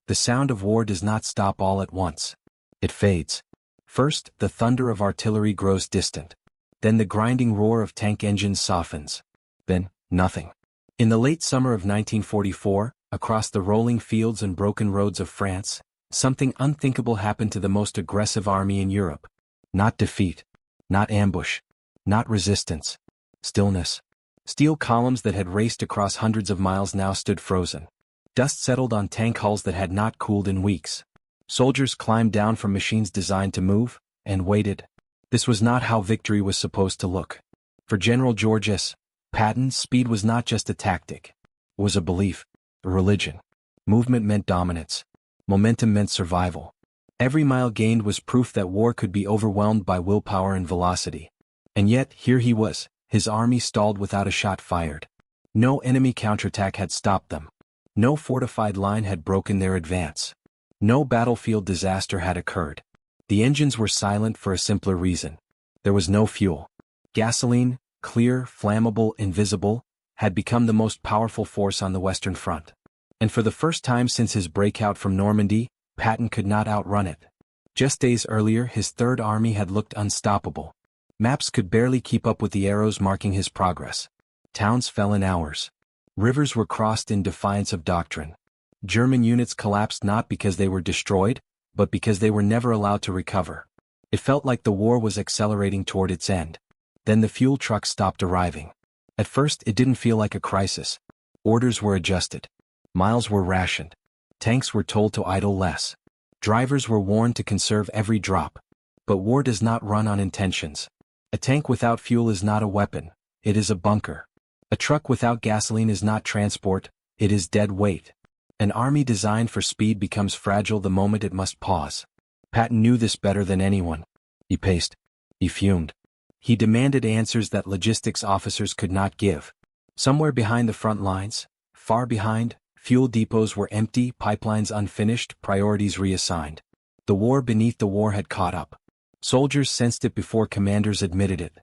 The sound of war does not stop all at once. It fades. First, the thunder of artillery grows distant. Then the grinding roar of tank engines softens. Then, nothing. In the late summer of 1944, across the rolling fields and broken roads of France, something unthinkable happened to the most aggressive army in Europe. Not defeat. Not ambush. Not resistance. Stillness. Steel columns that had raced across hundreds of miles now stood frozen. Dust settled on tank hulls that had not cooled in weeks. Soldiers climbed down from machines designed to move, and waited. This was not how victory was supposed to look. For General George S. Patton, speed was not just a tactic. It was a belief, a religion. Movement meant dominance. Momentum meant survival. Every mile gained was proof that war could be overwhelmed by willpower and velocity. And yet, here he was, his army stalled without a shot fired. No enemy counterattack had stopped them. No fortified line had broken their advance. No battlefield disaster had occurred. The engines were silent for a simpler reason. There was no fuel. Gasoline, clear, flammable, invisible, had become the most powerful force on the Western Front. And for the first time since his breakout from Normandy, Patton could not outrun it. Just days earlier, his Third Army had looked unstoppable. Maps could barely keep up with the arrows marking his progress. Towns fell in hours. Rivers were crossed in defiance of doctrine. German units collapsed not because they were destroyed, but because they were never allowed to recover. It felt like the war was accelerating toward its end. Then the fuel trucks stopped arriving. At first, it didn't feel like a crisis. Orders were adjusted. Miles were rationed. Tanks were told to idle less. Drivers were warned to conserve every drop. But war does not run on intentions. A tank without fuel is not a weapon, it is a bunker. A truck without gasoline is not transport, it is dead weight. An army designed for speed becomes fragile the moment it must pause. Patton knew this better than anyone. He paced. He fumed. He demanded answers that logistics officers could not give. Somewhere behind the front lines, far behind, fuel depots were empty, pipelines unfinished, priorities reassigned. The war beneath the war had caught up. Soldiers sensed it before commanders admitted it.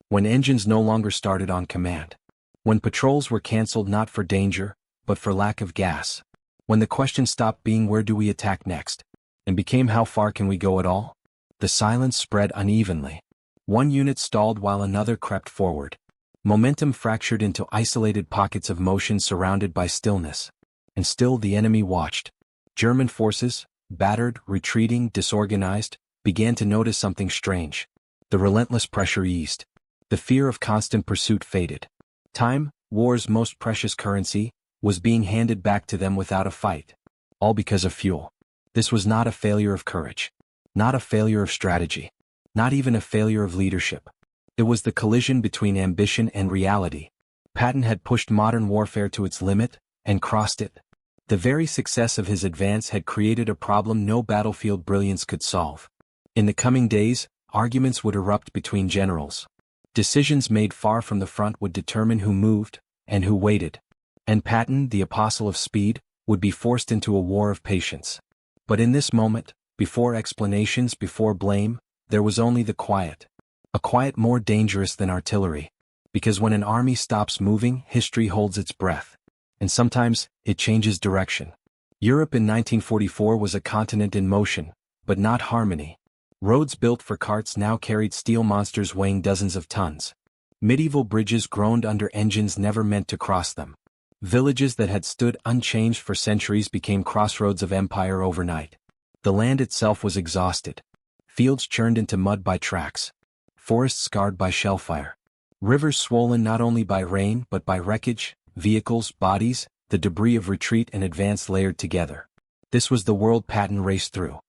When engines no longer started on command. When patrols were canceled not for danger, but for lack of gas. When the question stopped being where do we attack next, and became how far can we go at all? The silence spread unevenly. One unit stalled while another crept forward. Momentum fractured into isolated pockets of motion surrounded by stillness. And still the enemy watched. German forces, battered, retreating, disorganized, began to notice something strange. The relentless pressure eased. The fear of constant pursuit faded. Time, war's most precious currency, was being handed back to them without a fight. All because of fuel. This was not a failure of courage. Not a failure of strategy. Not even a failure of leadership. It was the collision between ambition and reality. Patton had pushed modern warfare to its limit, and crossed it. The very success of his advance had created a problem no battlefield brilliance could solve. In the coming days, arguments would erupt between generals. Decisions made far from the front would determine who moved, and who waited. And Patton, the apostle of speed, would be forced into a war of patience. But in this moment, before explanations, before blame, there was only the quiet. A quiet more dangerous than artillery. Because when an army stops moving, history holds its breath. And sometimes, it changes direction. Europe in 1944 was a continent in motion, but not harmony. Roads built for carts now carried steel monsters weighing dozens of tons. Medieval bridges groaned under engines never meant to cross them. Villages that had stood unchanged for centuries became crossroads of empire overnight. The land itself was exhausted. Fields churned into mud by tracks. Forests scarred by shellfire. Rivers swollen not only by rain but by wreckage, vehicles, bodies, the debris of retreat and advance layered together. This was the world Patton raced through.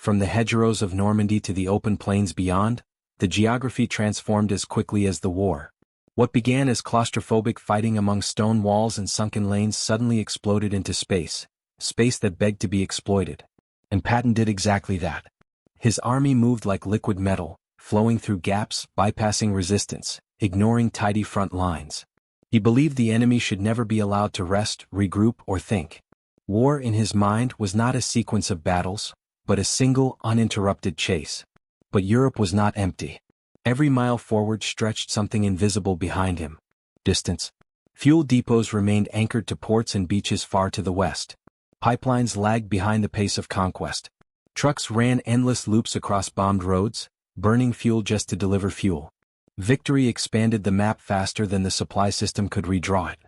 From the hedgerows of Normandy to the open plains beyond, the geography transformed as quickly as the war. What began as claustrophobic fighting among stone walls and sunken lanes suddenly exploded into space that begged to be exploited. And Patton did exactly that. His army moved like liquid metal, flowing through gaps, bypassing resistance, ignoring tidy front lines. He believed the enemy should never be allowed to rest, regroup, or think. War in his mind was not a sequence of battles, but a single, uninterrupted chase. But Europe was not empty. Every mile forward stretched something invisible behind him. Distance. Fuel depots remained anchored to ports and beaches far to the west. Pipelines lagged behind the pace of conquest. Trucks ran endless loops across bombed roads, burning fuel just to deliver fuel. Victory expanded the map faster than the supply system could redraw it.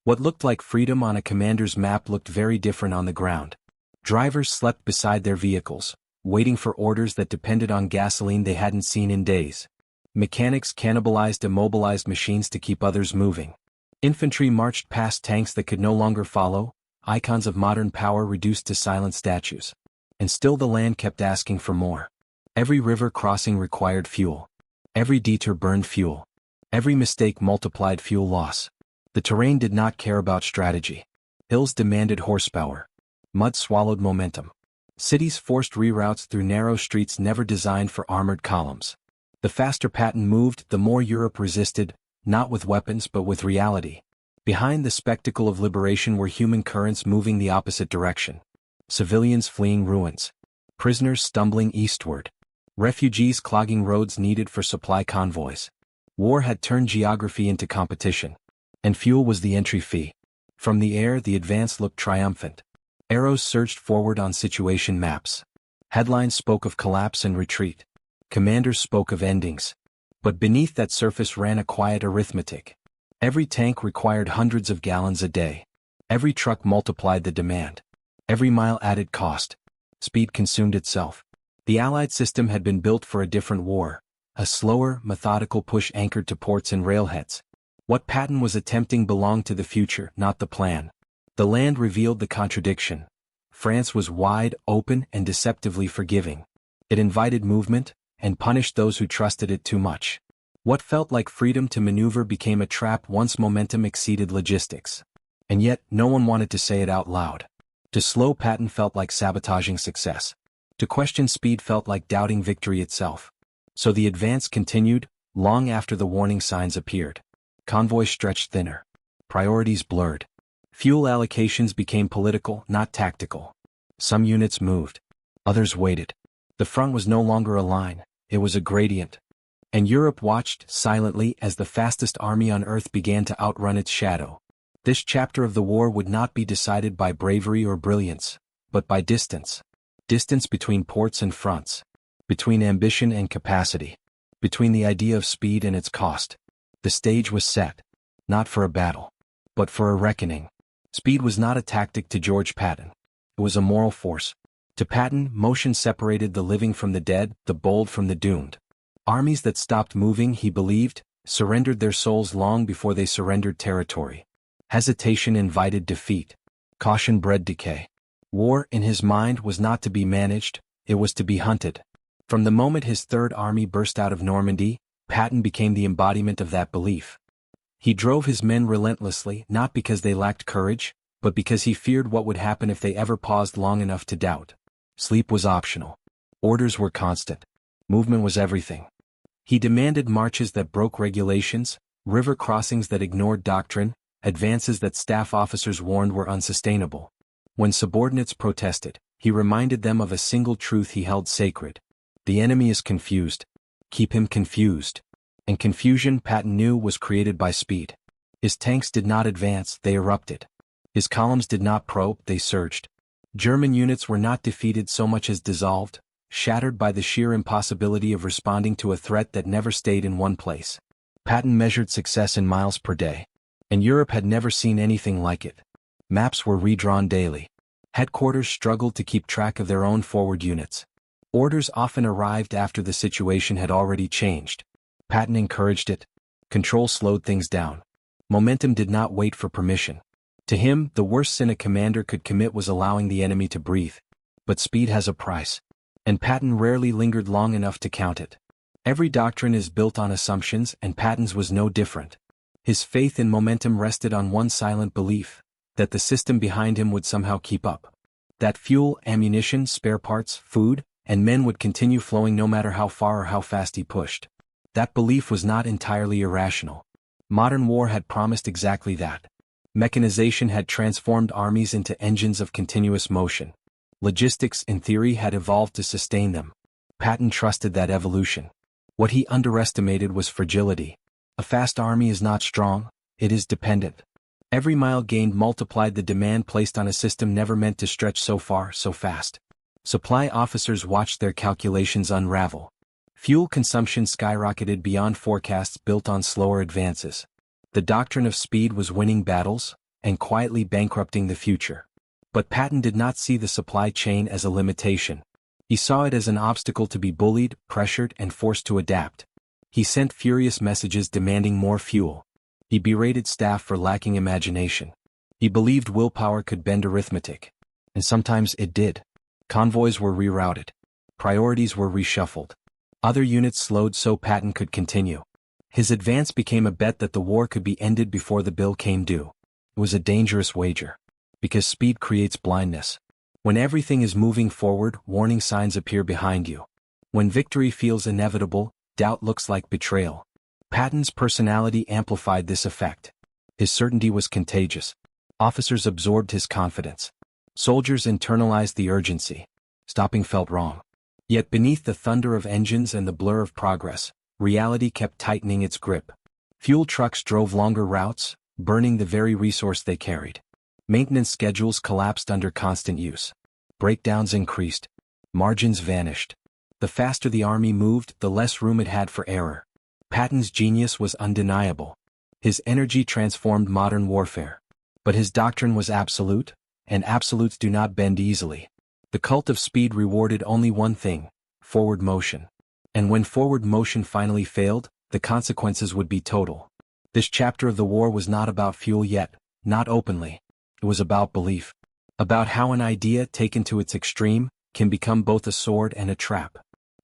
What looked like freedom on a commander's map looked very different on the ground. Drivers slept beside their vehicles, waiting for orders that depended on gasoline they hadn't seen in days. Mechanics cannibalized immobilized machines to keep others moving. Infantry marched past tanks that could no longer follow, icons of modern power reduced to silent statues. And still the land kept asking for more. Every river crossing required fuel. Every detour burned fuel. Every mistake multiplied fuel loss. The terrain did not care about strategy. Hills demanded horsepower. Mud swallowed momentum. Cities forced reroutes through narrow streets never designed for armored columns. The faster Patton moved, the more Europe resisted, not with weapons but with reality. Behind the spectacle of liberation were human currents moving the opposite direction. Civilians fleeing ruins. Prisoners stumbling eastward. Refugees clogging roads needed for supply convoys. War had turned geography into competition. And fuel was the entry fee. From the air the advance looked triumphant. Arrows surged forward on situation maps. Headlines spoke of collapse and retreat. Commanders spoke of endings. But beneath that surface ran a quiet arithmetic. Every tank required hundreds of gallons a day. Every truck multiplied the demand. Every mile added cost. Speed consumed itself. The Allied system had been built for a different war. A slower, methodical push anchored to ports and railheads. What Patton was attempting belonged to the future, not the plan. The land revealed the contradiction. France was wide, open, and deceptively forgiving. It invited movement, and punished those who trusted it too much. What felt like freedom to maneuver became a trap once momentum exceeded logistics. And yet, no one wanted to say it out loud. To slow Patton felt like sabotaging success. To question speed felt like doubting victory itself. So the advance continued, long after the warning signs appeared. Convoys stretched thinner. Priorities blurred. Fuel allocations became political, not tactical. Some units moved. Others waited. The front was no longer a line, it was a gradient. And Europe watched, silently, as the fastest army on Earth began to outrun its shadow. This chapter of the war would not be decided by bravery or brilliance, but by distance. Distance between ports and fronts. Between ambition and capacity. Between the idea of speed and its cost. The stage was set. Not for a battle. But for a reckoning. Speed was not a tactic to George Patton. It was a moral force. To Patton, motion separated the living from the dead, the bold from the doomed. Armies that stopped moving, he believed, surrendered their souls long before they surrendered territory. Hesitation invited defeat. Caution bred decay. War, in his mind, was not to be managed, it was to be hunted. From the moment his Third Army burst out of Normandy, Patton became the embodiment of that belief. He drove his men relentlessly, not because they lacked courage, but because he feared what would happen if they ever paused long enough to doubt. Sleep was optional. Orders were constant. Movement was everything. He demanded marches that broke regulations, river crossings that ignored doctrine, advances that staff officers warned were unsustainable. When subordinates protested, he reminded them of a single truth he held sacred. The enemy is confused. Keep him confused. And confusion, Patton knew, was created by speed. His tanks did not advance, they erupted. His columns did not probe, they surged. German units were not defeated so much as dissolved, shattered by the sheer impossibility of responding to a threat that never stayed in one place. Patton measured success in miles per day. And Europe had never seen anything like it. Maps were redrawn daily. Headquarters struggled to keep track of their own forward units. Orders often arrived after the situation had already changed. Patton encouraged it. Control slowed things down. Momentum did not wait for permission. To him, the worst sin a commander could commit was allowing the enemy to breathe. But speed has a price. And Patton rarely lingered long enough to count it. Every doctrine is built on assumptions, and Patton's was no different. His faith in momentum rested on one silent belief, that the system behind him would somehow keep up. That fuel, ammunition, spare parts, food, and men would continue flowing no matter how far or how fast he pushed. That belief was not entirely irrational. Modern war had promised exactly that. Mechanization had transformed armies into engines of continuous motion. Logistics, in theory, had evolved to sustain them. Patton trusted that evolution. What he underestimated was fragility. A fast army is not strong, it is dependent. Every mile gained multiplied the demand placed on a system never meant to stretch so far, so fast. Supply officers watched their calculations unravel. Fuel consumption skyrocketed beyond forecasts built on slower advances. The doctrine of speed was winning battles and quietly bankrupting the future. But Patton did not see the supply chain as a limitation. He saw it as an obstacle to be bullied, pressured, and forced to adapt. He sent furious messages demanding more fuel. He berated staff for lacking imagination. He believed willpower could bend arithmetic. And sometimes it did. Convoys were rerouted. Priorities were reshuffled. Other units slowed so Patton could continue. His advance became a bet that the war could be ended before the bill came due. It was a dangerous wager. Because speed creates blindness. When everything is moving forward, warning signs appear behind you. When victory feels inevitable, doubt looks like betrayal. Patton's personality amplified this effect. His certainty was contagious. Officers absorbed his confidence. Soldiers internalized the urgency. Stopping felt wrong. Yet beneath the thunder of engines and the blur of progress, reality kept tightening its grip. Fuel trucks drove longer routes, burning the very resource they carried. Maintenance schedules collapsed under constant use. Breakdowns increased. Margins vanished. The faster the army moved, the less room it had for error. Patton's genius was undeniable. His energy transformed modern warfare. But his doctrine was absolute, and absolutes do not bend easily. The cult of speed rewarded only one thing: forward motion. And when forward motion finally failed, the consequences would be total. This chapter of the war was not about fuel yet, not openly. It was about belief. About how an idea taken to its extreme can become both a sword and a trap.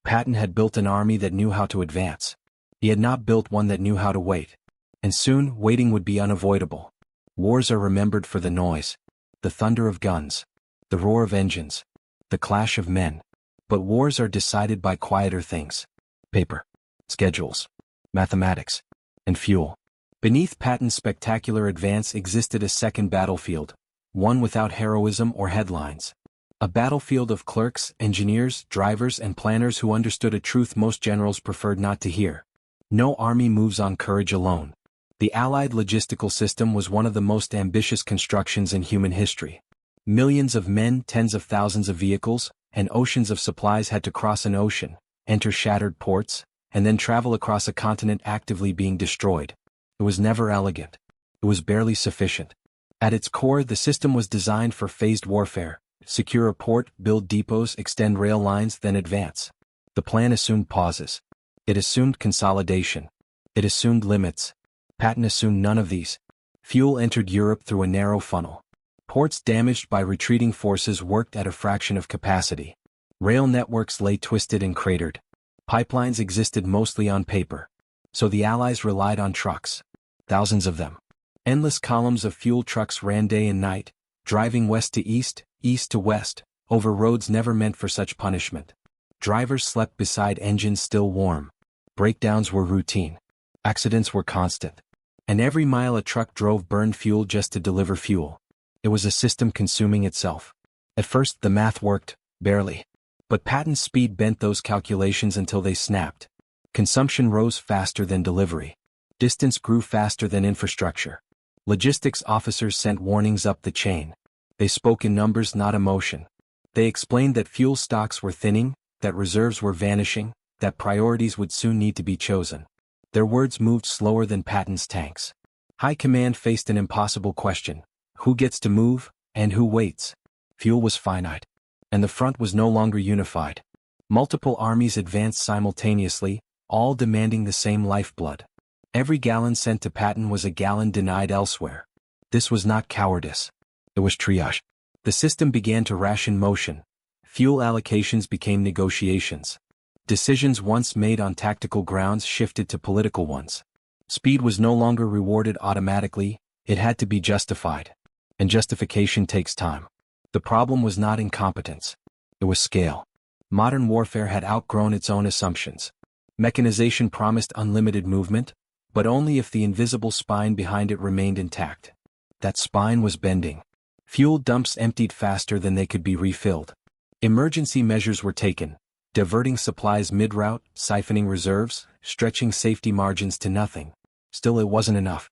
Patton had built an army that knew how to advance. He had not built one that knew how to wait. And soon, waiting would be unavoidable. Wars are remembered for the noise. The thunder of guns. The roar of engines. The clash of men. But wars are decided by quieter things. Paper. Schedules. Mathematics. And fuel. Beneath Patton's spectacular advance existed a second battlefield. One without heroism or headlines. A battlefield of clerks, engineers, drivers, and planners who understood a truth most generals preferred not to hear. No army moves on courage alone. The Allied logistical system was one of the most ambitious constructions in human history. Millions of men, tens of thousands of vehicles, and oceans of supplies had to cross an ocean, enter shattered ports, and then travel across a continent actively being destroyed. It was never elegant. It was barely sufficient. At its core, the system was designed for phased warfare: secure a port, build depots, extend rail lines, then advance. The plan assumed pauses. It assumed consolidation. It assumed limits. Patton assumed none of these. Fuel entered Europe through a narrow funnel. Ports damaged by retreating forces worked at a fraction of capacity. Rail networks lay twisted and cratered. Pipelines existed mostly on paper. So the Allies relied on trucks. Thousands of them. Endless columns of fuel trucks ran day and night, driving west to east, east to west, over roads never meant for such punishment. Drivers slept beside engines still warm. Breakdowns were routine. Accidents were constant. And every mile a truck drove burned fuel just to deliver fuel. It was a system consuming itself. At first the math worked, barely. But Patton's speed bent those calculations until they snapped. Consumption rose faster than delivery. Distance grew faster than infrastructure. Logistics officers sent warnings up the chain. They spoke in numbers, not emotion. They explained that fuel stocks were thinning, that reserves were vanishing, that priorities would soon need to be chosen. Their words moved slower than Patton's tanks. High command faced an impossible question: who gets to move, and who waits? Fuel was finite. And the front was no longer unified. Multiple armies advanced simultaneously, all demanding the same lifeblood. Every gallon sent to Patton was a gallon denied elsewhere. This was not cowardice. It was triage. The system began to ration motion. Fuel allocations became negotiations. Decisions once made on tactical grounds shifted to political ones. Speed was no longer rewarded automatically, it had to be justified. And justification takes time. The problem was not incompetence. It was scale. Modern warfare had outgrown its own assumptions. Mechanization promised unlimited movement, but only if the invisible spine behind it remained intact. That spine was bending. Fuel dumps emptied faster than they could be refilled. Emergency measures were taken, diverting supplies mid-route, siphoning reserves, stretching safety margins to nothing. Still, it wasn't enough.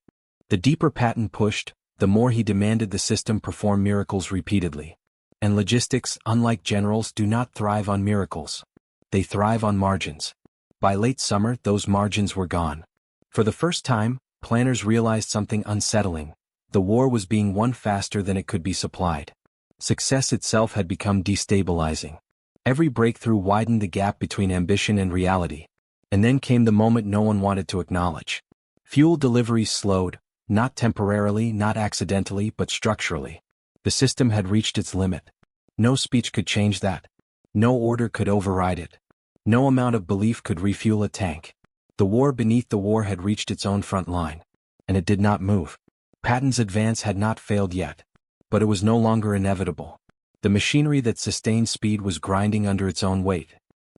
The deeper Patton pushed, the more he demanded the system perform miracles repeatedly. And logistics, unlike generals, do not thrive on miracles. They thrive on margins. By late summer, those margins were gone. For the first time, planners realized something unsettling. The war was being won faster than it could be supplied. Success itself had become destabilizing. Every breakthrough widened the gap between ambition and reality. And then came the moment no one wanted to acknowledge. Fuel deliveries slowed, not temporarily, not accidentally, but structurally. The system had reached its limit. No speech could change that. No order could override it. No amount of belief could refuel a tank. The war beneath the war had reached its own front line. And it did not move. Patton's advance had not failed yet. But it was no longer inevitable. The machinery that sustained speed was grinding under its own weight.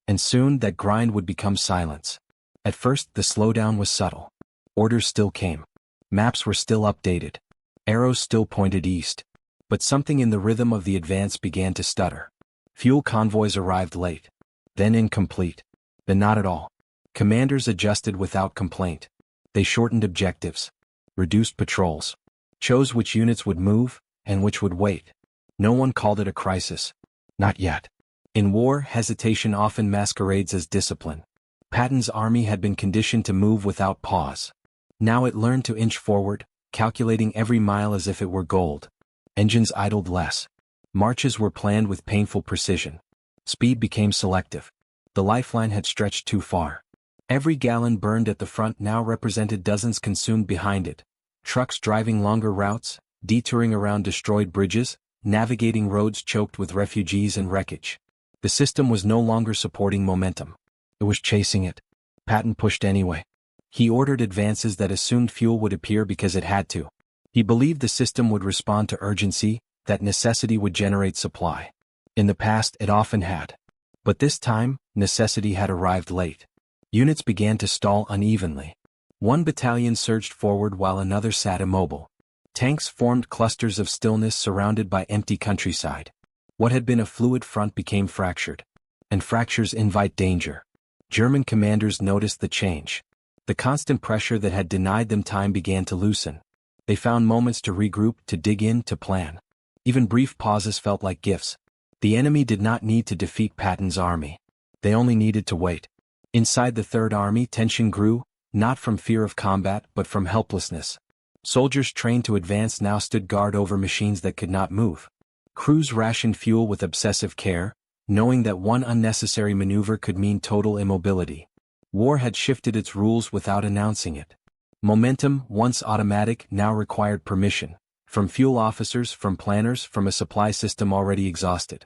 And soon that grind would become silence. At first, the slowdown was subtle. Orders still came. Maps were still updated. Arrows still pointed east. But something in the rhythm of the advance began to stutter. Fuel convoys arrived late. Then incomplete. Then not at all. Commanders adjusted without complaint. They shortened objectives. Reduced patrols. Chose which units would move, and which would wait. No one called it a crisis. Not yet. In war, hesitation often masquerades as discipline. Patton's army had been conditioned to move without pause. Now it learned to inch forward, calculating every mile as if it were gold. Engines idled less. Marches were planned with painful precision. Speed became selective. The lifeline had stretched too far. Every gallon burned at the front now represented dozens consumed behind it. Trucks driving longer routes, detouring around destroyed bridges, navigating roads choked with refugees and wreckage. The system was no longer supporting momentum. It was chasing it. Patton pushed anyway. He ordered advances that assumed fuel would appear because it had to. He believed the system would respond to urgency, that necessity would generate supply. In the past, it often had. But this time, necessity had arrived late. Units began to stall unevenly. One battalion surged forward while another sat immobile. Tanks formed clusters of stillness surrounded by empty countryside. What had been a fluid front became fractured. And fractures invite danger. German commanders noticed the change. The constant pressure that had denied them time began to loosen. They found moments to regroup, to dig in, to plan. Even brief pauses felt like gifts. The enemy did not need to defeat Patton's army. They only needed to wait. Inside the Third Army, tension grew, not from fear of combat but from helplessness. Soldiers trained to advance now stood guard over machines that could not move. Crews rationed fuel with obsessive care, knowing that one unnecessary maneuver could mean total immobility. War had shifted its rules without announcing it. Momentum, once automatic, now required permission. From fuel officers, from planners, from a supply system already exhausted.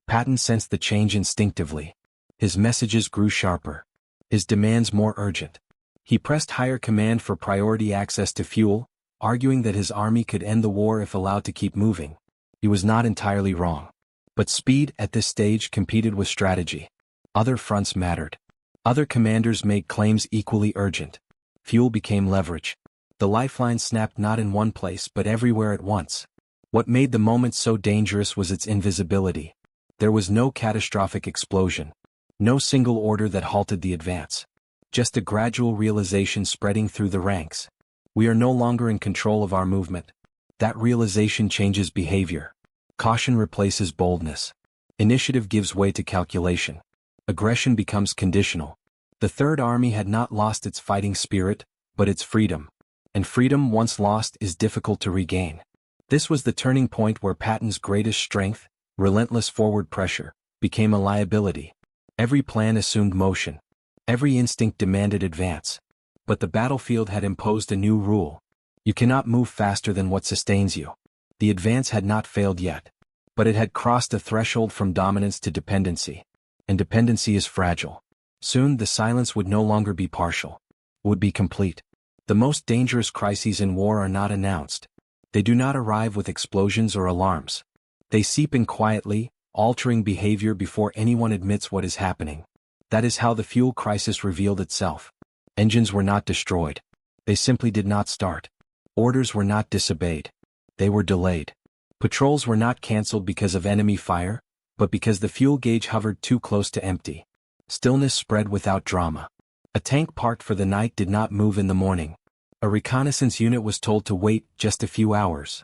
Patton sensed the change instinctively. His messages grew sharper. His demands more urgent. He pressed higher command for priority access to fuel, arguing that his army could end the war if allowed to keep moving. He was not entirely wrong. But speed, at this stage, competed with strategy. Other fronts mattered. Other commanders made claims equally urgent. Fuel became leverage. The lifeline snapped not in one place but everywhere at once. What made the moment so dangerous was its invisibility. There was no catastrophic explosion. No single order that halted the advance. Just a gradual realization spreading through the ranks. We are no longer in control of our movement. That realization changes behavior. Caution replaces boldness. Initiative gives way to calculation. Aggression becomes conditional. The Third Army had not lost its fighting spirit, but its freedom. And freedom, once lost, is difficult to regain. This was the turning point where Patton's greatest strength, relentless forward pressure, became a liability. Every plan assumed motion. Every instinct demanded advance. But the battlefield had imposed a new rule. You cannot move faster than what sustains you. The advance had not failed yet. But it had crossed a threshold from dominance to dependency. And dependency is fragile. Soon the silence would no longer be partial. It would be complete. The most dangerous crises in war are not announced. They do not arrive with explosions or alarms. They seep in quietly, altering behavior before anyone admits what is happening. That is how the fuel crisis revealed itself. Engines were not destroyed. They simply did not start. Orders were not disobeyed. They were delayed. Patrols were not cancelled because of enemy fire, but because the fuel gauge hovered too close to empty. Stillness spread without drama. A tank parked for the night did not move in the morning. A reconnaissance unit was told to wait just a few hours.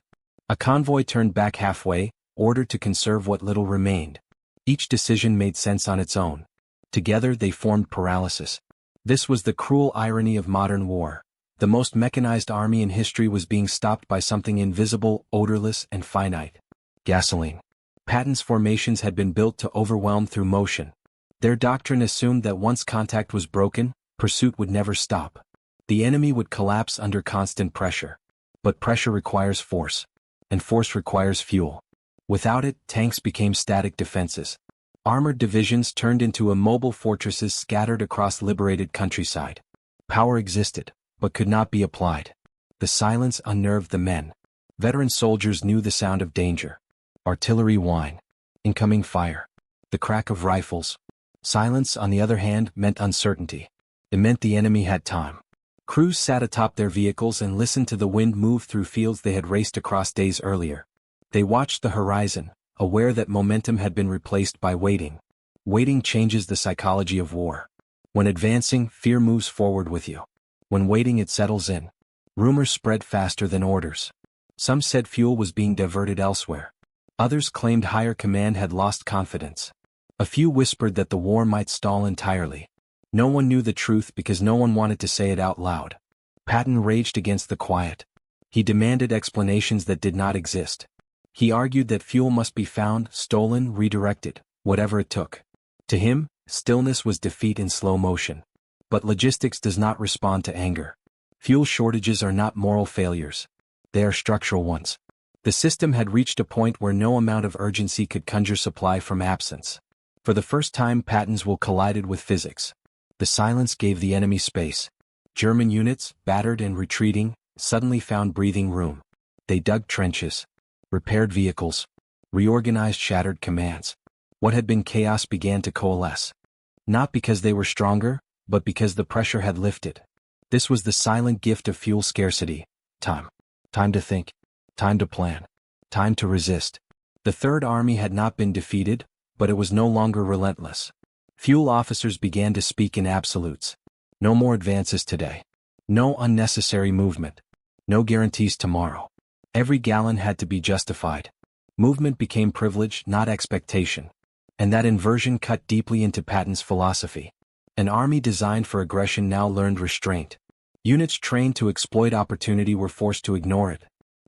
A convoy turned back halfway, ordered to conserve what little remained. Each decision made sense on its own. Together they formed paralysis. This was the cruel irony of modern war. The most mechanized army in history was being stopped by something invisible, odorless, and finite. Gasoline. Patton's formations had been built to overwhelm through motion. Their doctrine assumed that once contact was broken, pursuit would never stop. The enemy would collapse under constant pressure. But pressure requires force. And force requires fuel. Without it, tanks became static defenses. Armored divisions turned into immobile fortresses scattered across liberated countryside. Power existed, but could not be applied. The silence unnerved the men. Veteran soldiers knew the sound of danger. Artillery whine. Incoming fire. The crack of rifles. Silence, on the other hand, meant uncertainty. It meant the enemy had time. Crews sat atop their vehicles and listened to the wind move through fields they had raced across days earlier. They watched the horizon, aware that momentum had been replaced by waiting. Waiting changes the psychology of war. When advancing, fear moves forward with you. When waiting, it settles in. Rumors spread faster than orders. Some said fuel was being diverted elsewhere. Others claimed higher command had lost confidence. A few whispered that the war might stall entirely. No one knew the truth because no one wanted to say it out loud. Patton raged against the quiet. He demanded explanations that did not exist. He argued that fuel must be found, stolen, redirected, whatever it took. To him, stillness was defeat in slow motion. But logistics does not respond to anger. Fuel shortages are not moral failures. They are structural ones. The system had reached a point where no amount of urgency could conjure supply from absence. For the first time, Patton's will collided with physics. The silence gave the enemy space. German units, battered and retreating, suddenly found breathing room. They dug trenches, repaired vehicles, reorganized shattered commands. What had been chaos began to coalesce. Not because they were stronger, but because the pressure had lifted. This was the silent gift of fuel scarcity. Time. Time to think. Time to plan. Time to resist. The Third Army had not been defeated, but it was no longer relentless. Fuel officers began to speak in absolutes. No more advances today. No unnecessary movement. No guarantees tomorrow. Every gallon had to be justified. Movement became privilege, not expectation. And that inversion cut deeply into Patton's philosophy. An army designed for aggression now learned restraint. Units trained to exploit opportunity were forced to ignore it.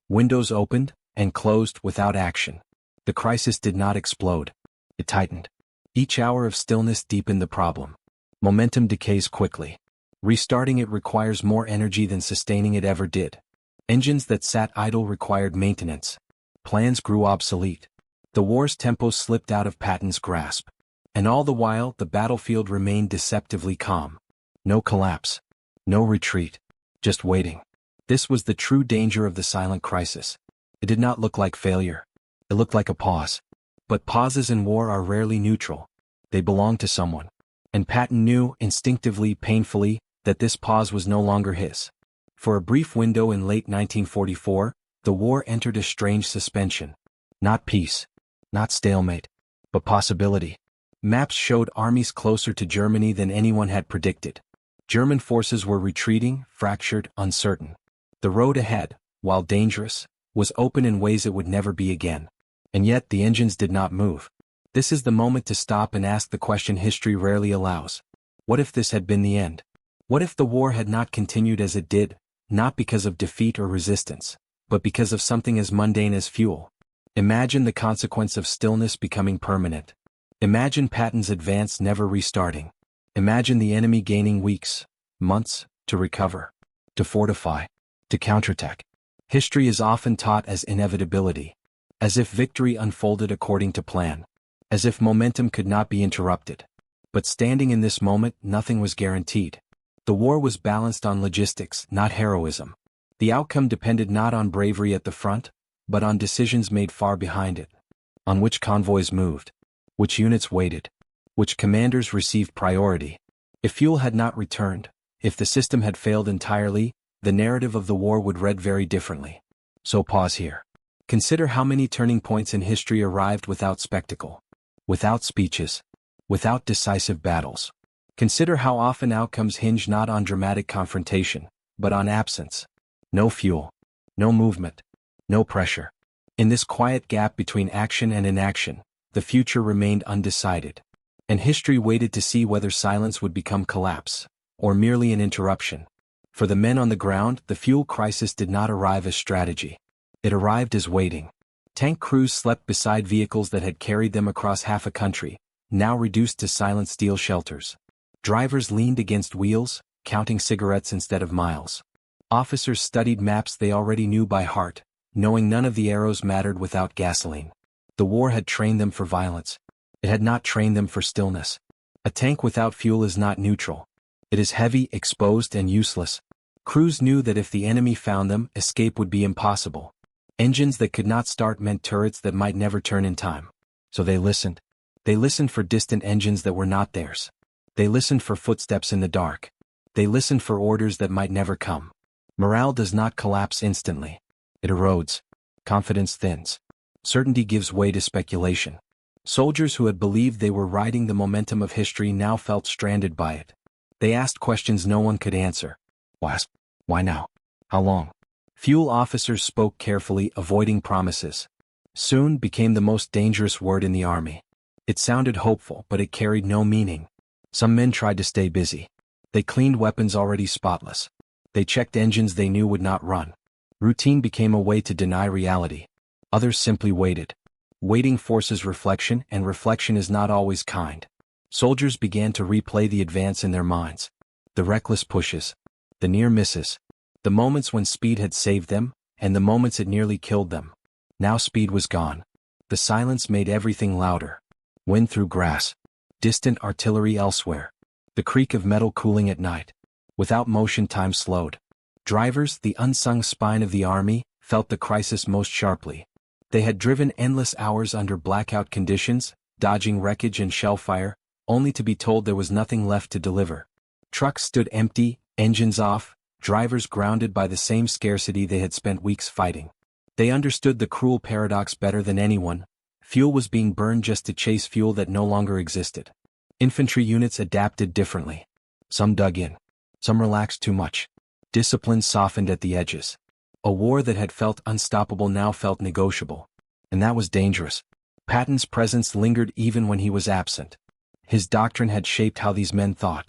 Windows opened and closed without action. The crisis did not explode. It tightened. Each hour of stillness deepened the problem. Momentum decays quickly. Restarting it requires more energy than sustaining it ever did. Engines that sat idle required maintenance. Plans grew obsolete. The war's tempo slipped out of Patton's grasp. And all the while, the battlefield remained deceptively calm. No collapse. No retreat. Just waiting. This was the true danger of the silent crisis. It did not look like failure. It looked like a pause. But pauses in war are rarely neutral. They belong to someone. And Patton knew, instinctively, painfully, that this pause was no longer his. For a brief window in late 1944, the war entered a strange suspension. Not peace. Not stalemate. But possibility. Maps showed armies closer to Germany than anyone had predicted. German forces were retreating, fractured, uncertain. The road ahead, while dangerous, was open in ways it would never be again. And yet the engines did not move. This is the moment to stop and ask the question history rarely allows. What if this had been the end? What if the war had not continued as it did, not because of defeat or resistance, but because of something as mundane as fuel? Imagine the consequence of stillness becoming permanent. Imagine Patton's advance never restarting. Imagine the enemy gaining weeks, months, to recover, to fortify, to counterattack. History is often taught as inevitability. As if victory unfolded according to plan. As if momentum could not be interrupted. But standing in this moment, nothing was guaranteed. The war was balanced on logistics, not heroism. The outcome depended not on bravery at the front, but on decisions made far behind it. On which convoys moved. Which units waited. Which commanders received priority. If fuel had not returned, if the system had failed entirely, the narrative of the war would read very differently. So pause here. Consider how many turning points in history arrived without spectacle, without speeches, without decisive battles. Consider how often outcomes hinge not on dramatic confrontation, but on absence. No fuel. No movement. No pressure. In this quiet gap between action and inaction, the future remained undecided. And history waited to see whether silence would become collapse, or merely an interruption. For the men on the ground, the fuel crisis did not arrive as strategy. It arrived as waiting. Tank crews slept beside vehicles that had carried them across half a country, now reduced to silent steel shelters. Drivers leaned against wheels, counting cigarettes instead of miles. Officers studied maps they already knew by heart, knowing none of the arrows mattered without gasoline. The war had trained them for violence. It had not trained them for stillness. A tank without fuel is not neutral. It is heavy, exposed, and useless. Crews knew that if the enemy found them, escape would be impossible. Engines that could not start meant turrets that might never turn in time. So they listened. They listened for distant engines that were not theirs. They listened for footsteps in the dark. They listened for orders that might never come. Morale does not collapse instantly. It erodes. Confidence thins. Certainty gives way to speculation. Soldiers who had believed they were riding the momentum of history now felt stranded by it. They asked questions no one could answer. Why now? How long? Fuel officers spoke carefully, avoiding promises. Soon became the most dangerous word in the army. It sounded hopeful, but it carried no meaning. Some men tried to stay busy. They cleaned weapons already spotless. They checked engines they knew would not run. Routine became a way to deny reality. Others simply waited. Waiting forces reflection, and reflection is not always kind. Soldiers began to replay the advance in their minds. The reckless pushes. The near misses. The moments when speed had saved them, and the moments it nearly killed them. Now speed was gone. The silence made everything louder. Wind through grass. Distant artillery elsewhere. The creak of metal cooling at night. Without motion, time slowed. Drivers, the unsung spine of the army, felt the crisis most sharply. They had driven endless hours under blackout conditions, dodging wreckage and shell fire, only to be told there was nothing left to deliver. Trucks stood empty, engines off, drivers grounded by the same scarcity they had spent weeks fighting. They understood the cruel paradox better than anyone. Fuel was being burned just to chase fuel that no longer existed. Infantry units adapted differently. Some dug in. Some relaxed too much. Discipline softened at the edges. A war that had felt unstoppable now felt negotiable. And that was dangerous. Patton's presence lingered even when he was absent. His doctrine had shaped how these men thought.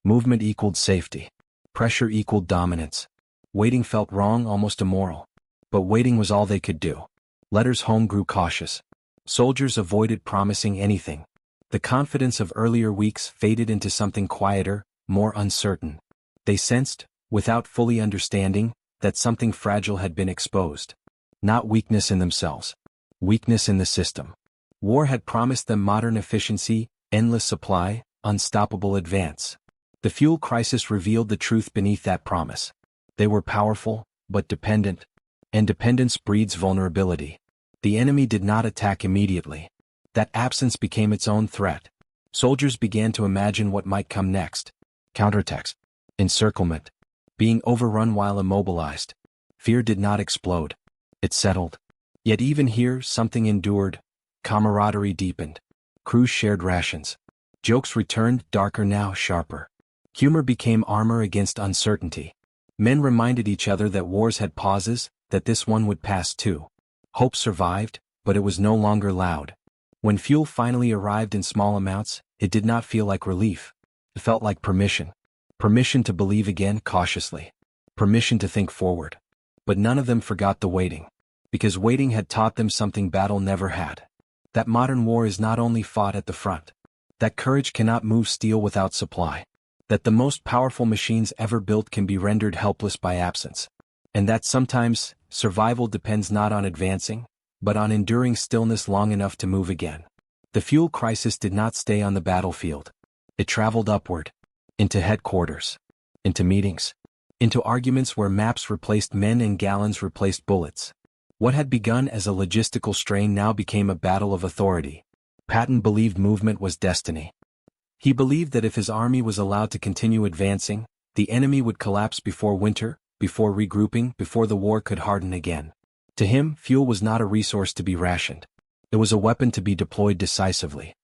Movement equaled safety. Pressure equaled dominance. Waiting felt wrong, almost immoral. But waiting was all they could do. Letters home grew cautious. Soldiers avoided promising anything. The confidence of earlier weeks faded into something quieter, more uncertain. They sensed, without fully understanding, that something fragile had been exposed. Not weakness in themselves. Weakness in the system. War had promised them modern efficiency, endless supply, unstoppable advance. The fuel crisis revealed the truth beneath that promise. They were powerful, but dependent. And dependence breeds vulnerability. The enemy did not attack immediately. That absence became its own threat. Soldiers began to imagine what might come next. Counterattacks. Encirclement. Being overrun while immobilized. Fear did not explode. It settled. Yet even here, something endured. Camaraderie deepened. Crews shared rations. Jokes returned, darker now, sharper. Humor became armor against uncertainty. Men reminded each other that wars had pauses, that this one would pass too. Hope survived, but it was no longer loud. When fuel finally arrived in small amounts, it did not feel like relief. It felt like permission. Permission to believe again cautiously. Permission to think forward. But none of them forgot the waiting. Because waiting had taught them something battle never had. That modern war is not only fought at the front. That courage cannot move steel without supply. That the most powerful machines ever built can be rendered helpless by absence. And that sometimes, survival depends not on advancing, but on enduring stillness long enough to move again. The fuel crisis did not stay on the battlefield. It traveled upward. Into headquarters. Into meetings. Into arguments where maps replaced men and gallons replaced bullets. What had begun as a logistical strain now became a battle of authority. Patton believed movement was destiny. He believed that if his army was allowed to continue advancing, the enemy would collapse before winter, before regrouping, before the war could harden again. To him, fuel was not a resource to be rationed. It was a weapon to be deployed decisively.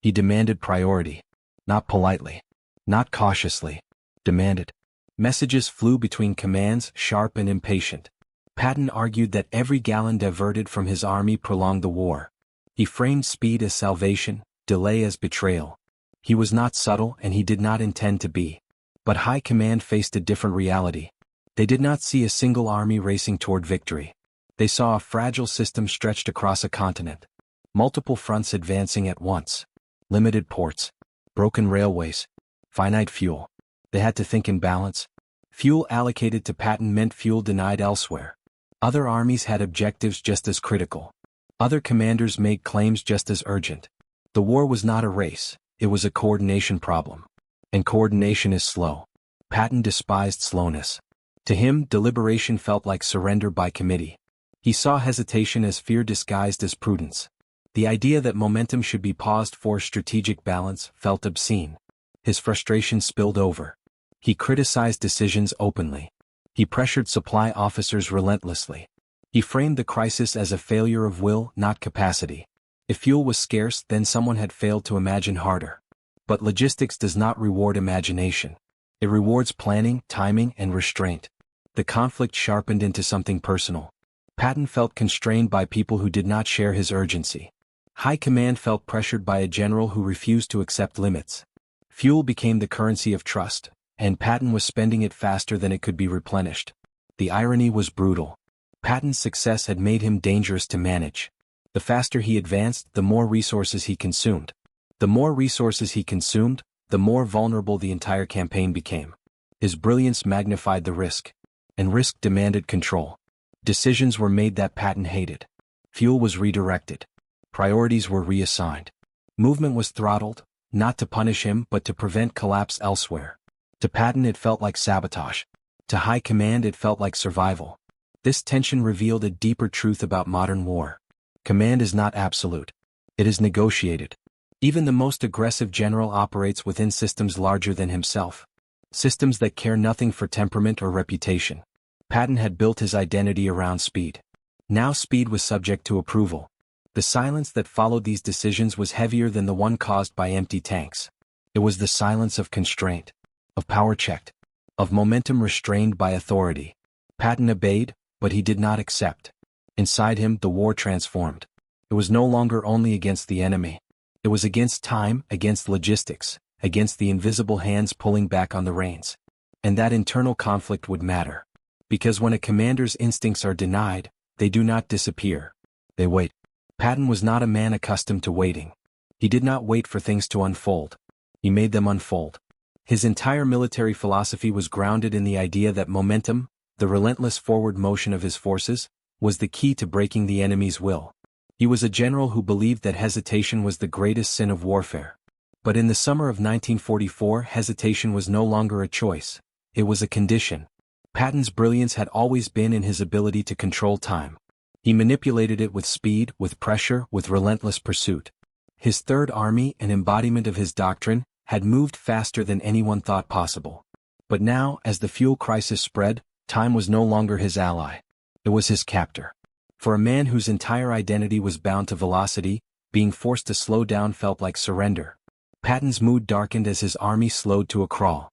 He demanded priority. Not politely. Not cautiously. Demanded. Messages flew between commands, sharp and impatient. Patton argued that every gallon diverted from his army prolonged the war. He framed speed as salvation, delay as betrayal. He was not subtle and he did not intend to be. But high command faced a different reality. They did not see a single army racing toward victory. They saw a fragile system stretched across a continent. Multiple fronts advancing at once. Limited ports. Broken railways. Finite fuel. They had to think in balance. Fuel allocated to Patton meant fuel denied elsewhere. Other armies had objectives just as critical. Other commanders made claims just as urgent. The war was not a race, it was a coordination problem. And coordination is slow. Patton despised slowness. To him, deliberation felt like surrender by committee. He saw hesitation as fear disguised as prudence. The idea that momentum should be paused for strategic balance felt obscene. His frustration spilled over. He criticized decisions openly. He pressured supply officers relentlessly. He framed the crisis as a failure of will, not capacity. If fuel was scarce, then someone had failed to imagine harder. But logistics does not reward imagination. It rewards planning, timing, and restraint. The conflict sharpened into something personal. Patton felt constrained by people who did not share his urgency. High command felt pressured by a general who refused to accept limits. Fuel became the currency of trust, and Patton was spending it faster than it could be replenished. The irony was brutal. Patton's success had made him dangerous to manage. The faster he advanced, the more resources he consumed. The more resources he consumed, the more vulnerable the entire campaign became. His brilliance magnified the risk. And risk demanded control. Decisions were made that Patton hated. Fuel was redirected. Priorities were reassigned. Movement was throttled, not to punish him but to prevent collapse elsewhere. To Patton it felt like sabotage. To high command it felt like survival. This tension revealed a deeper truth about modern war. Command is not absolute. It is negotiated. Even the most aggressive general operates within systems larger than himself. Systems that care nothing for temperament or reputation. Patton had built his identity around speed. Now speed was subject to approval. The silence that followed these decisions was heavier than the one caused by empty tanks. It was the silence of constraint. Of power checked. Of momentum restrained by authority. Patton obeyed, but he did not accept. Inside him, the war transformed. It was no longer only against the enemy. It was against time, against logistics, against the invisible hands pulling back on the reins. And that internal conflict would matter. Because when a commander's instincts are denied, they do not disappear. They wait. Patton was not a man accustomed to waiting. He did not wait for things to unfold. He made them unfold. His entire military philosophy was grounded in the idea that momentum, the relentless forward motion of his forces, was the key to breaking the enemy's will. He was a general who believed that hesitation was the greatest sin of warfare. But in the summer of 1944, hesitation was no longer a choice. It was a condition. Patton's brilliance had always been in his ability to control time. He manipulated it with speed, with pressure, with relentless pursuit. His Third Army, an embodiment of his doctrine, had moved faster than anyone thought possible. But now, as the fuel crisis spread, time was no longer his ally. It was his captor. For a man whose entire identity was bound to velocity, being forced to slow down felt like surrender. Patton's mood darkened as his army slowed to a crawl.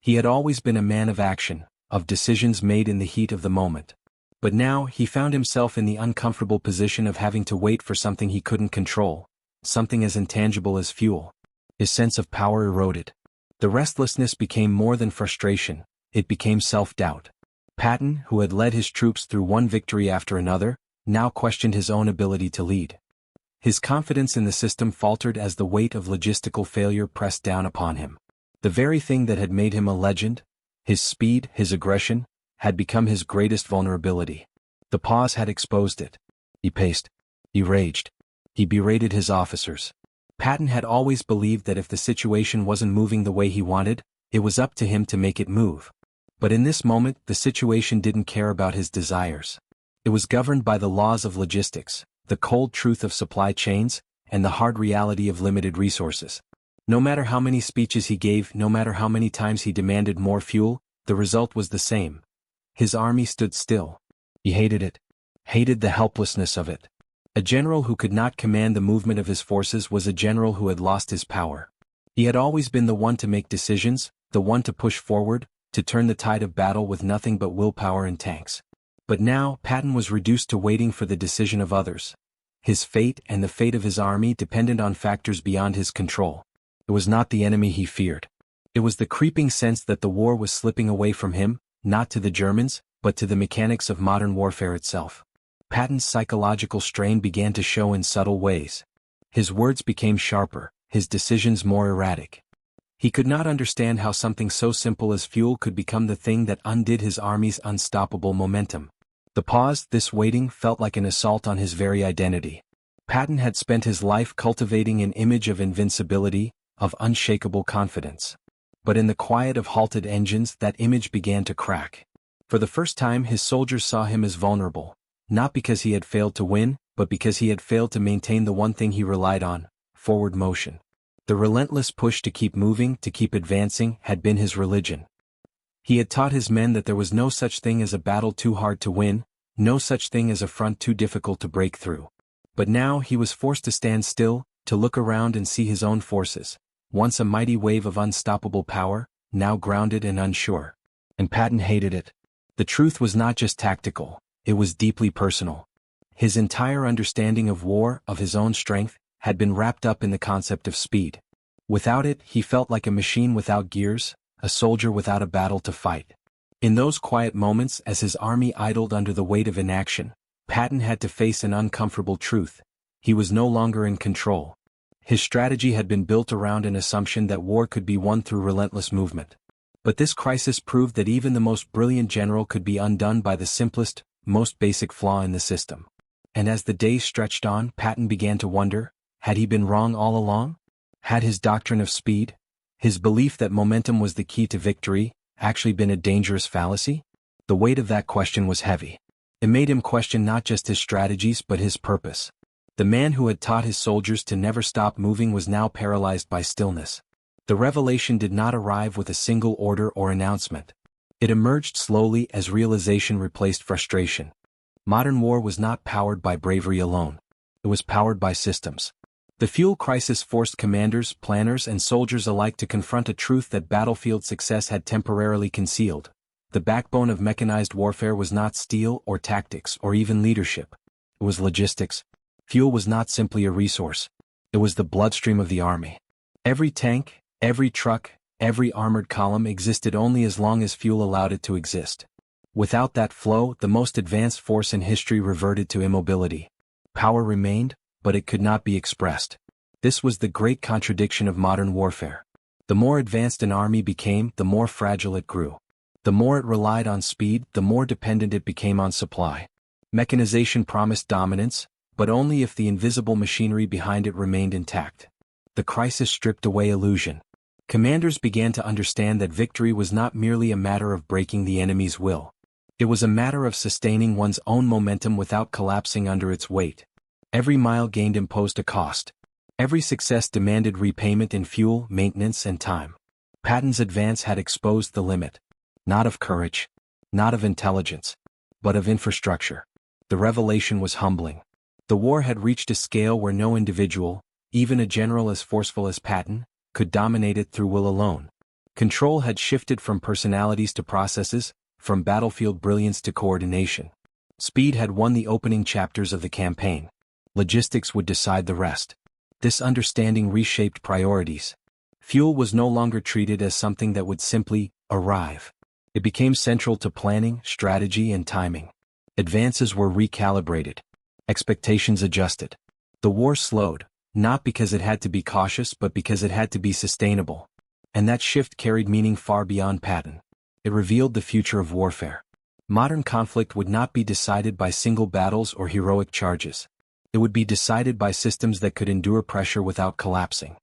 He had always been a man of action, of decisions made in the heat of the moment. But now, he found himself in the uncomfortable position of having to wait for something he couldn't control, something as intangible as fuel. His sense of power eroded. The restlessness became more than frustration, it became self-doubt. Patton, who had led his troops through one victory after another, now questioned his own ability to lead. His confidence in the system faltered as the weight of logistical failure pressed down upon him. The very thing that had made him a legend, his speed, his aggression, had become his greatest vulnerability. The pause had exposed it. He paced. He raged. He berated his officers. Patton had always believed that if the situation wasn't moving the way he wanted, it was up to him to make it move. But in this moment, the situation didn't care about his desires. It was governed by the laws of logistics, the cold truth of supply chains, and the hard reality of limited resources. No matter how many speeches he gave, no matter how many times he demanded more fuel, the result was the same. His army stood still. He hated it. Hated the helplessness of it. A general who could not command the movement of his forces was a general who had lost his power. He had always been the one to make decisions, the one to push forward, to turn the tide of battle with nothing but willpower and tanks. But now, Patton was reduced to waiting for the decision of others. His fate and the fate of his army depended on factors beyond his control. It was not the enemy he feared. It was the creeping sense that the war was slipping away from him, not to the Germans, but to the mechanics of modern warfare itself. Patton's psychological strain began to show in subtle ways. His words became sharper, his decisions more erratic. He could not understand how something so simple as fuel could become the thing that undid his army's unstoppable momentum. The pause, this waiting, felt like an assault on his very identity. Patton had spent his life cultivating an image of invincibility, of unshakable confidence. But in the quiet of halted engines, that image began to crack. For the first time, his soldiers saw him as vulnerable, not because he had failed to win, but because he had failed to maintain the one thing he relied on: forward motion. The relentless push to keep moving, to keep advancing, had been his religion. He had taught his men that there was no such thing as a battle too hard to win, no such thing as a front too difficult to break through. But now he was forced to stand still, to look around and see his own forces, once a mighty wave of unstoppable power, now grounded and unsure. And Patton hated it. The truth was not just tactical, it was deeply personal. His entire understanding of war, of his own strength, had been wrapped up in the concept of speed. Without it, he felt like a machine without gears, a soldier without a battle to fight. In those quiet moments, as his army idled under the weight of inaction, Patton had to face an uncomfortable truth. He was no longer in control. His strategy had been built around an assumption that war could be won through relentless movement. But this crisis proved that even the most brilliant general could be undone by the simplest, most basic flaw in the system. And as the days stretched on, Patton began to wonder, had he been wrong all along? Had his doctrine of speed, his belief that momentum was the key to victory, actually been a dangerous fallacy? The weight of that question was heavy. It made him question not just his strategies but his purpose. The man who had taught his soldiers to never stop moving was now paralyzed by stillness. The revelation did not arrive with a single order or announcement. It emerged slowly as realization replaced frustration. Modern war was not powered by bravery alone. It was powered by systems. The fuel crisis forced commanders, planners, and soldiers alike to confront a truth that battlefield success had temporarily concealed. The backbone of mechanized warfare was not steel or tactics or even leadership. It was logistics. Fuel was not simply a resource. It was the bloodstream of the army. Every tank, every truck, every armored column existed only as long as fuel allowed it to exist. Without that flow, the most advanced force in history reverted to immobility. Power remained, but it could not be expressed. This was the great contradiction of modern warfare. The more advanced an army became, the more fragile it grew. The more it relied on speed, the more dependent it became on supply. Mechanization promised dominance, but only if the invisible machinery behind it remained intact. The crisis stripped away illusion. Commanders began to understand that victory was not merely a matter of breaking the enemy's will. It was a matter of sustaining one's own momentum without collapsing under its weight. Every mile gained imposed a cost. Every success demanded repayment in fuel, maintenance, and time. Patton's advance had exposed the limit. Not of courage, not of intelligence, but of infrastructure. The revelation was humbling. The war had reached a scale where no individual, even a general as forceful as Patton, could dominate it through will alone. Control had shifted from personalities to processes, from battlefield brilliance to coordination. Speed had won the opening chapters of the campaign. Logistics would decide the rest. This understanding reshaped priorities. Fuel was no longer treated as something that would simply arrive. It became central to planning, strategy, and timing. Advances were recalibrated. Expectations adjusted. The war slowed, not because it had to be cautious but because it had to be sustainable. And that shift carried meaning far beyond Patton. It revealed the future of warfare. Modern conflict would not be decided by single battles or heroic charges. It would be decided by systems that could endure pressure without collapsing.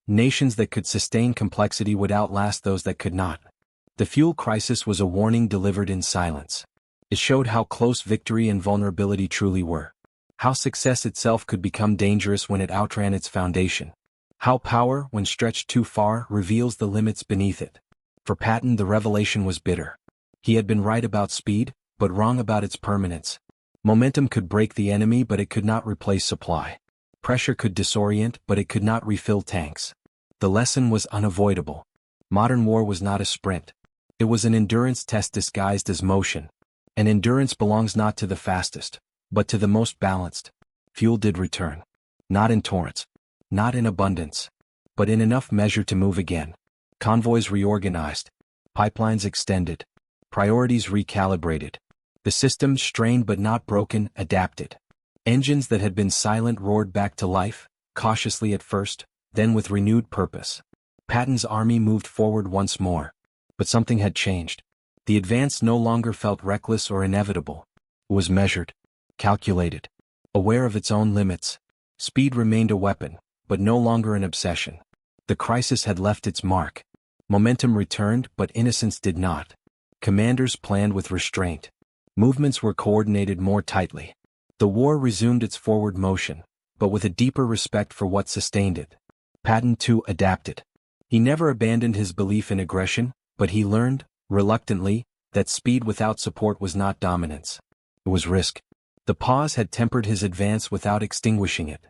Nations that could sustain complexity would outlast those that could not. The fuel crisis was a warning delivered in silence. It showed how close victory and vulnerability truly were. How success itself could become dangerous when it outran its foundation. How power, when stretched too far, reveals the limits beneath it. For Patton, the revelation was bitter. He had been right about speed, but wrong about its permanence. Momentum could break the enemy, but it could not replace supply. Pressure could disorient, but it could not refill tanks. The lesson was unavoidable. Modern war was not a sprint. It was an endurance test disguised as motion. And endurance belongs not to the fastest, but to the most balanced. Fuel did return. Not in torrents. Not in abundance. But in enough measure to move again. Convoys reorganized. Pipelines extended. Priorities recalibrated. The systems, strained but not broken, adapted. Engines that had been silent roared back to life, cautiously at first, then with renewed purpose. Patton's army moved forward once more. But something had changed. The advance no longer felt reckless or inevitable. It was measured, calculated, aware of its own limits. Speed remained a weapon, but no longer an obsession. The crisis had left its mark. Momentum returned, but innocence did not. Commanders planned with restraint. Movements were coordinated more tightly. The war resumed its forward motion, but with a deeper respect for what sustained it. Patton, too, adapted. He never abandoned his belief in aggression, but he learned, reluctantly, that speed without support was not dominance. It was risk. The pause had tempered his advance without extinguishing it.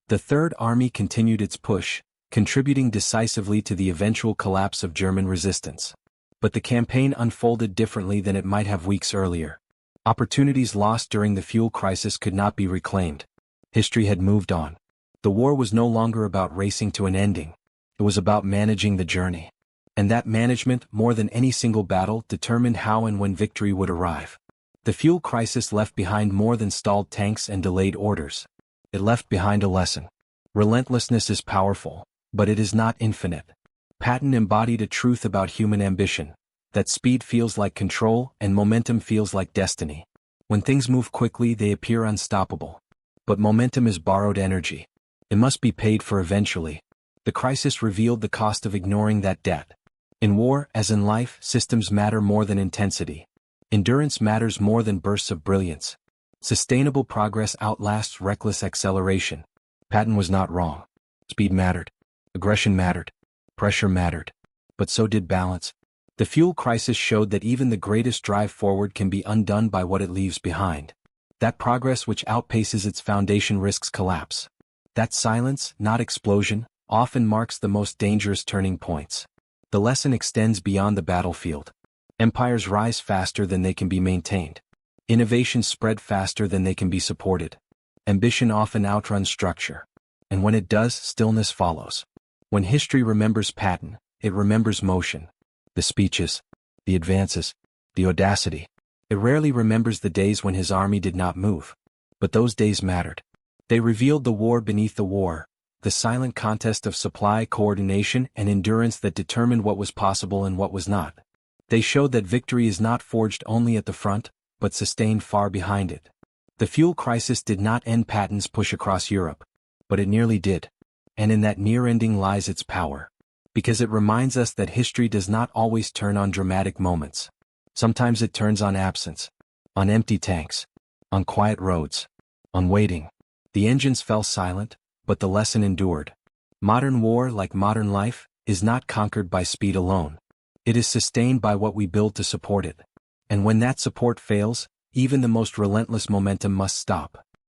The Third Army continued its push, contributing decisively to the eventual collapse of German resistance. But the campaign unfolded differently than it might have weeks earlier. Opportunities lost during the fuel crisis could not be reclaimed. History had moved on. The war was no longer about racing to an ending. It was about managing the journey. And that management, more than any single battle, determined how and when victory would arrive. The fuel crisis left behind more than stalled tanks and delayed orders. It left behind a lesson. Relentlessness is powerful, but it is not infinite. Patton embodied a truth about human ambition, that speed feels like control and momentum feels like destiny. When things move quickly, they appear unstoppable. But momentum is borrowed energy. It must be paid for eventually. The crisis revealed the cost of ignoring that debt. In war, as in life, systems matter more than intensity. Endurance matters more than bursts of brilliance. Sustainable progress outlasts reckless acceleration. Patton was not wrong. Speed mattered. Aggression mattered. Pressure mattered. But so did balance. The fuel crisis showed that even the greatest drive forward can be undone by what it leaves behind. That progress which outpaces its foundation risks collapse. That silence, not explosion, often marks the most dangerous turning points. The lesson extends beyond the battlefield. Empires rise faster than they can be maintained. Innovations spread faster than they can be supported. Ambition often outruns structure. And when it does, stillness follows. When history remembers Patton, it remembers motion. The speeches, the advances, the audacity. It rarely remembers the days when his army did not move. But those days mattered. They revealed the war beneath the war, the silent contest of supply, coordination, and endurance that determined what was possible and what was not. They showed that victory is not forged only at the front, but sustained far behind it. The fuel crisis did not end Patton's push across Europe, but it nearly did. And in that near ending lies its power. Because it reminds us that history does not always turn on dramatic moments. Sometimes it turns on absence, on empty tanks, on quiet roads, on waiting. The engines fell silent, but the lesson endured. Modern war, like modern life, is not conquered by speed alone. It is sustained by what we build to support it. And when that support fails, even the most relentless momentum must stop.